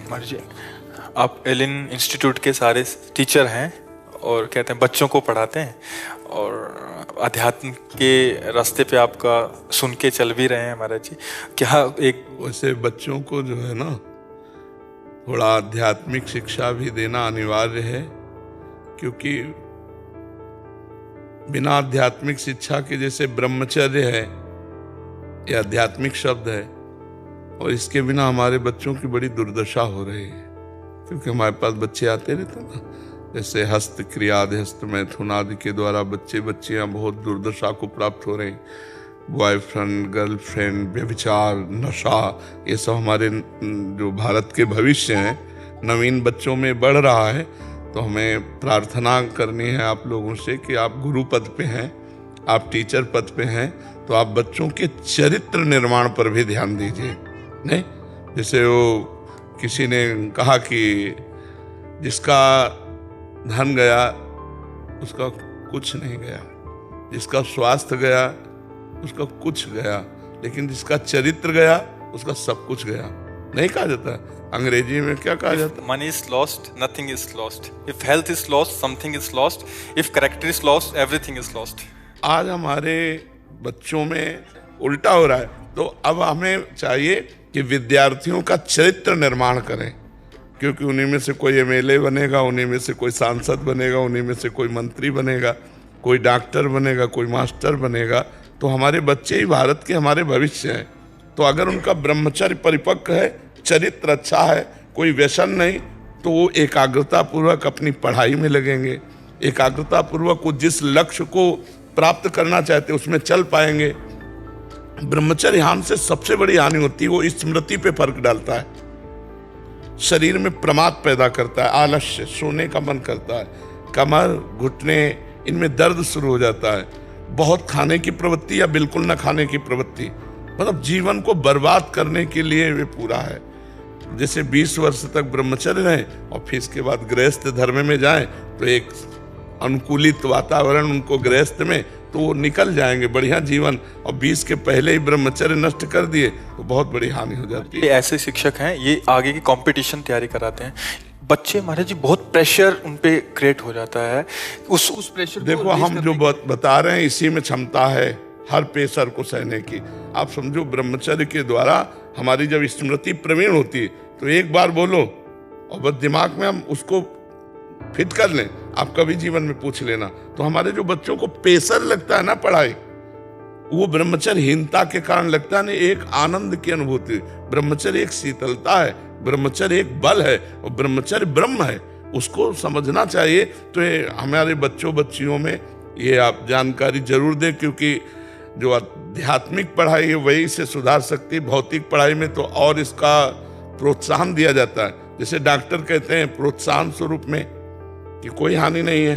कुमार जी, आप Elin institute के सारे टीचर हैं और कहते हैं बच्चों को पढ़ाते हैं और अध्यात्म के रास्ते पे आपका सुन के चल भी रहे हैं महाराज जी। क्या एक वैसे बच्चों को जो है ना थोड़ा आध्यात्मिक शिक्षा भी देना अनिवार्य है, क्योंकि बिना आध्यात्मिक शिक्षा के, जैसे ब्रह्मचर्य है ये आध्यात्मिक शब्द है, और इसके बिना हमारे बच्चों की बड़ी दुर्दशा हो रही है। क्योंकि हमारे पास बच्चे आते रहते ना, जैसे हस्त क्रिया हस्त मैथुन आदि के द्वारा बच्चियां बहुत दुर्दशा को प्राप्त हो रहे हैं। बॉयफ्रेंड, गर्लफ्रेंड, व्यभिचार, नशा, ये सब हमारे जो भारत के भविष्य हैं नवीन बच्चों में बढ़ रहा है। तो हमें प्रार्थना करनी है आप लोगों से कि आप गुरु पद पे हैं, आप टीचर पद पे हैं, तो आप बच्चों के चरित्र निर्माण पर भी ध्यान दीजिए। नहीं, जैसे वो किसी ने कहा कि जिसका धन गया उसका कुछ नहीं गया, जिसका स्वास्थ्य गया उसका कुछ गया, लेकिन जिसका चरित्र गया उसका सब कुछ गया। नहीं कहा जाता, अंग्रेजी में क्या कहा जाता? Money is lost, nothing is lost. If health is lost, something is lost. If character is lost, everything is lost. आज हमारे बच्चों में उल्टा हो रहा है। तो अब हमें चाहिए कि विद्यार्थियों का चरित्र निर्माण करें, क्योंकि उन्हीं में से कोई एमएलए बनेगा, उन्हीं में से कोई सांसद बनेगा, उन्हीं में से कोई मंत्री बनेगा, कोई डॉक्टर बनेगा, कोई मास्टर बनेगा। तो हमारे बच्चे ही भारत के हमारे भविष्य हैं। तो अगर उनका ब्रह्मचर्य परिपक्व है, चरित्र अच्छा है, कोई व्यसन नहीं, तो वो एकाग्रता पूर्वक अपनी पढ़ाई में लगेंगे, एकाग्रता पूर्वक वो जिस लक्ष्य को प्राप्त करना चाहते उसमें चल पाएंगे। ब्रह्मचर्य हानि से सबसे बड़ी हानि होती है, वो स्मृति पे फर्क डालता है, शरीर में प्रमाद पैदा करता है, आलस्य, सोने का मन करता है, कमर, घुटने, इनमें दर्द शुरू हो जाता है, बहुत खाने की प्रवृत्ति या बिल्कुल न खाने की प्रवृत्ति, मतलब जीवन को बर्बाद करने के लिए वे पूरा है। जैसे 20 वर्ष तक ब्रह्मचर्य रहें और फिर इसके बाद गृहस्थ धर्म में जाएं, तो एक अनुकूलित वातावरण उनको गृहस्थ में, तो वो निकल जाएंगे बढ़िया जीवन। और 20 के पहले ही ब्रह्मचर्य नष्ट कर दिए तो बहुत बड़ी हानि हो जाती है। ये ऐसे शिक्षक हैं, ये आगे की कंपटीशन तैयारी कराते हैं। बच्चे महाराज जी बहुत प्रेशर उन पे क्रिएट हो जाता है। उस प्रेशर देखो, हम जो बता रहे हैं इसी में क्षमता है हर प्रेशर को सहने की। आप समझो, ब्रह्मचर्य के द्वारा हमारी जब स्मृति प्रवीण होती है तो एक बार बोलो और बस दिमाग में हम उसको फिट कर लें। आप कभी जीवन में पूछ लेना, तो हमारे जो बच्चों को प्रेशर लगता है ना पढ़ाई, वो ब्रह्मचर्यहीनता के कारण लगता है। नहीं, एक आनंद की अनुभूति, ब्रह्मचर्य एक शीतलता है, ब्रह्मचर्य एक बल है, और ब्रह्मचर्य ब्रह्म है, उसको समझना चाहिए। तो हमारे बच्चों बच्चियों में ये आप जानकारी जरूर दें, क्योंकि जो आध्यात्मिक पढ़ाई है वही इसे सुधार सकती है। भौतिक पढ़ाई में तो और इसका प्रोत्साहन दिया जाता है, जैसे डॉक्टर कहते हैं प्रोत्साहन स्वरूप में कि कोई हानि नहीं है,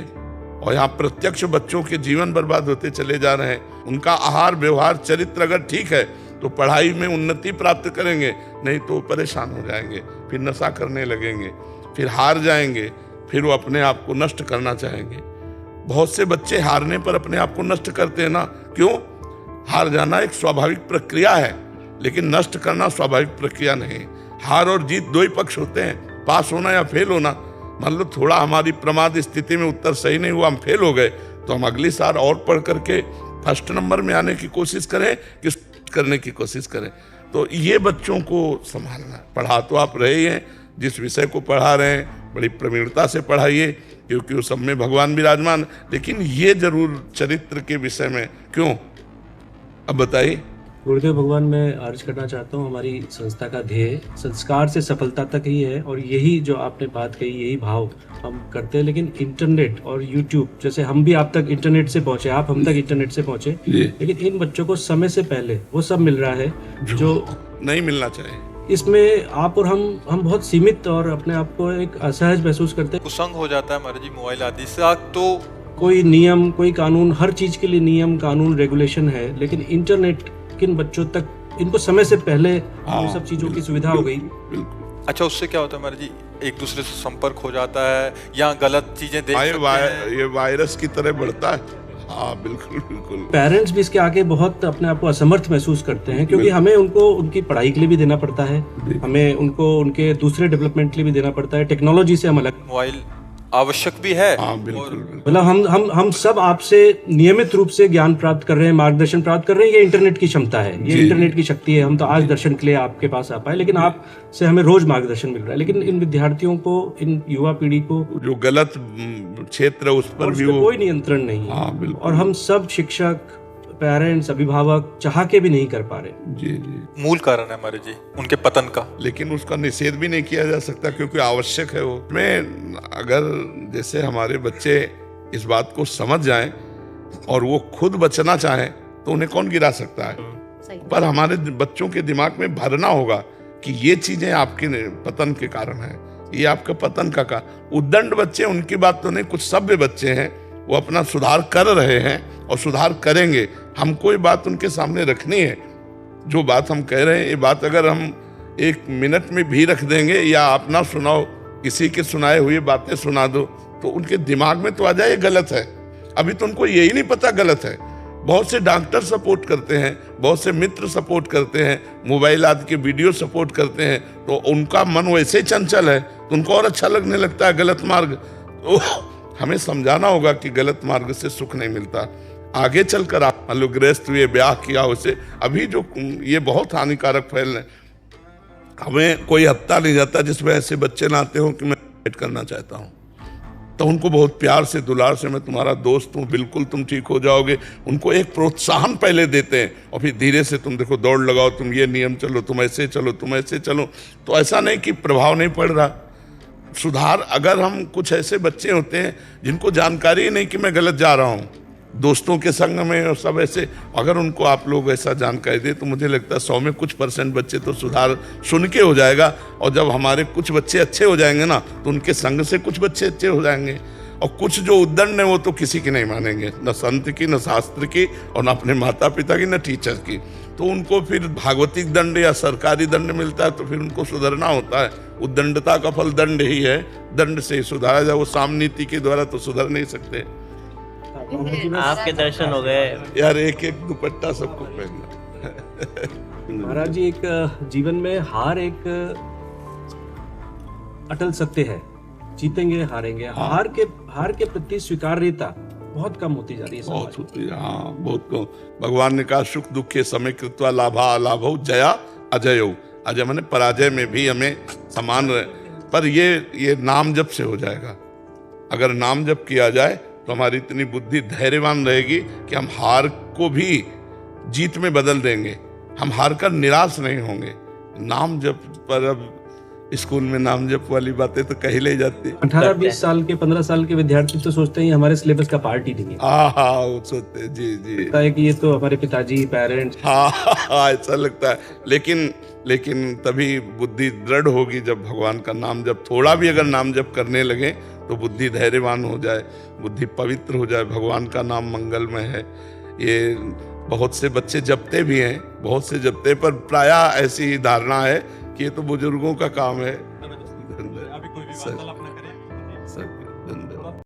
और यहाँ प्रत्यक्ष बच्चों के जीवन बर्बाद होते चले जा रहे हैं। उनका आहार, व्यवहार, चरित्र अगर ठीक है तो पढ़ाई में उन्नति प्राप्त करेंगे, नहीं तो परेशान हो जाएंगे, फिर नशा करने लगेंगे, फिर हार जाएंगे, फिर वो अपने आप को नष्ट करना चाहेंगे। बहुत से बच्चे हारने पर अपने आप को नष्ट करते हैं ना। क्यों? हार जाना एक स्वाभाविक प्रक्रिया है, लेकिन नष्ट करना स्वाभाविक प्रक्रिया नहीं। हार और जीत दो ही पक्ष होते हैं, पास होना या फेल होना। मान लो थोड़ा हमारी प्रमाद स्थिति में उत्तर सही नहीं हुआ, हम फेल हो गए, तो हम अगली साल और पढ़ करके फर्स्ट नंबर में आने की कोशिश करें, किस करने की कोशिश करें। तो ये बच्चों को संभालना। पढ़ा तो आप रहे ही हैं, जिस विषय को पढ़ा रहे हैं बड़ी प्रवीणता से पढ़ाइए, क्योंकि वो सब में भगवान विराजमान। लेकिन ये जरूर चरित्र के विषय में क्यों, अब बताइए। गुरुदेव भगवान, मैं अर्ज करना चाहता हूँ, हमारी संस्था का ध्येय संस्कार से सफलता तक ही है, और यही जो आपने बात कही, यही भाव हम करते हैं। लेकिन इंटरनेट और यूट्यूब, जैसे हम भी आप तक इंटरनेट से पहुंचे, आप हम तक इंटरनेट से पहुंचे, लेकिन इन बच्चों को समय से पहले वो सब मिल रहा है जो नहीं मिलना चाहिए। इसमें आप और हम बहुत सीमित और अपने आप को एक असहज महसूस करते हैं। कुसंग हो जाता है महाराज जी मोबाइल आदि से। तो कोई नियम, कोई कानून, हर चीज के लिए नियम, कानून, रेगुलेशन है, लेकिन इंटरनेट किन बच्चों तक, इनको समय से पहले ये सब चीजों की सुविधा हो गई। अच्छा, उससे क्या होता है महाराज जी? एक दूसरे से संपर्क हो जाता है या गलत चीजें देख सकते हैं। ये वायरस की तरह बढ़ता है। हाँ बिल्कुल बिल्कुल। पेरेंट्स भी इसके आगे बहुत अपने आप को असमर्थ महसूस करते हैं, क्योंकि हमें उनको उनकी पढ़ाई के लिए भी देना पड़ता है, हमें उनको उनके दूसरे डेवलपमेंट के लिए भी देना पड़ता है, टेक्नोलॉजी से हम अलग। मोबाइल आवश्यक भी है। हाँ बिल्कुल बिल्कुल। मतलब हम सब आपसे नियमित रूप से ज्ञान प्राप्त कर रहे हैं, मार्गदर्शन प्राप्त कर रहे हैं। ये इंटरनेट की क्षमता है, ये इंटरनेट की शक्ति है। हम तो आज दर्शन के लिए आपके पास आ पाए, लेकिन आपसे हमें रोज मार्गदर्शन मिल रहा है। लेकिन इन विद्यार्थियों को, इन युवा पीढ़ी को जो गलत क्षेत्र है उस पर भी वो कोई नियंत्रण नहीं है। हाँ बिल्कुल। और हम सब शिक्षक, पेरेंट्स, अभिभावक चाह के भी नहीं कर पा रहे। जी जी। मूल कारण है हमारे जी उनके पतन का। लेकिन उसका निषेध भी नहीं किया जा सकता क्योंकि आवश्यक है वो। मैं अगर जैसे हमारे बच्चे इस बात को समझ जाएं और वो खुद बचना चाहें तो उन्हें कौन गिरा सकता है। पर हमारे बच्चों के दिमाग में भरना होगा कि ये चीजें आपके पतन के कारण है, ये आपका पतन का उद्दंड बच्चे, उनकी बात तो नहीं, कुछ सभ्य बच्चे हैं, वो अपना सुधार कर रहे हैं और सुधार करेंगे। हमको ये बात उनके सामने रखनी है। जो बात हम कह रहे हैं, ये बात अगर हम 1 मिनट में भी रख देंगे या आप ना सुनाओ, किसी के सुनाए हुए बातें सुना दो, तो उनके दिमाग में तो आ जाए ये गलत है। अभी तो उनको यही नहीं पता गलत है। बहुत से डॉक्टर सपोर्ट करते हैं, बहुत से मित्र सपोर्ट करते हैं, मोबाइल आदि के वीडियो सपोर्ट करते हैं, तो उनका मन वैसे ही चंचल है तो उनको और अच्छा लगने लगता है गलत मार्ग। तो हमें समझाना होगा कि गलत मार्ग से सुख नहीं मिलता। आगे चलकर आप मान लो गृहस्थ हुए, ब्याह किया, उसे अभी जो ये बहुत हानिकारक फैल रहे, हमें कोई हफ्ता नहीं जाता जिसमें ऐसे बच्चे ना आते हो कि मैं भेंट करना चाहता हूँ। तो उनको बहुत प्यार से, दुलार से, मैं तुम्हारा दोस्त हूँ, बिल्कुल तुम ठीक हो जाओगे, उनको एक प्रोत्साहन पहले देते हैं और फिर धीरे से तुम देखो दौड़ लगाओ, तुम ये नियम चलो, तुम ऐसे चलो, तुम ऐसे चलो। तो ऐसा नहीं कि प्रभाव नहीं पड़ रहा। सुधार, अगर हम कुछ ऐसे बच्चे होते हैं जिनको जानकारी ही नहीं कि मैं गलत जा रहा हूँ, दोस्तों के संग में और सब ऐसे, अगर उनको आप लोग ऐसा जानकारी दे तो मुझे लगता है 100 में कुछ % बच्चे तो सुधार सुन के हो जाएगा। और जब हमारे कुछ बच्चे अच्छे हो जाएंगे ना, तो उनके संग से कुछ बच्चे अच्छे हो जाएंगे। और कुछ जो उद्दंड है वो तो किसी की नहीं मानेंगे, न संत की, न शास्त्र की, और न अपने माता पिता की, न टीचर की। तो उनको फिर भागवतिक दंड या सरकारी दंड मिलता है तो फिर उनको सुधरना होता है। उद्दंडता का फल दंड ही है, दंड से ही सुधारा जाए। वो साम नीति के द्वारा तो सुधर नहीं सकते। आपके दर्शन हो गए यार, एक एक दुपट्टा सबको पहनना। महाराज जी, एक जीवन में हार एक अटल सत्य है। जीतेंगे हारेंगे, हार के प्रति स्वीकार्यता बहुत कम होती जा रही है, बहुत होती है। हाँ, बहुत कम। भगवान ने कहा सुख दुखे समय कृत्वा लाभा अलाभो जया अजयो। अजय माने पराजय में भी हमें समान रहे। पर ये नाम जप से हो जाएगा। अगर नाम जप किया जाए तो हमारी इतनी बुद्धि धैर्यवान रहेगी कि हम हार को भी जीत में बदल देंगे। हम हार कर निराश नहीं होंगे। नाम जप पर अब स्कूल में नाम जप वाली बातें तो कही ले जाती है। 18-20 साल के, 15 साल के विद्यार्थी तो सोचते हैं हमारे सिलेबस का पार्ट ही नहीं है। हाँ, वो सोचते हैं। जी जी, लगता है कि ये तो हमारे पिताजी, पेरेंट्स। हाँ, ऐसा लगता है। लेकिन तभी बुद्धि दृढ़ होगी जब भगवान का नाम जप, थोड़ा भी अगर नाम जप करने लगे तो बुद्धि धैर्यवान हो जाए, बुद्धि पवित्र हो जाए। भगवान का नाम मंगलमय है। ये बहुत से बच्चे जपते भी हैं, बहुत से जपते, पर प्रायः ऐसी धारणा है कि ये तो बुजुर्गों का काम है।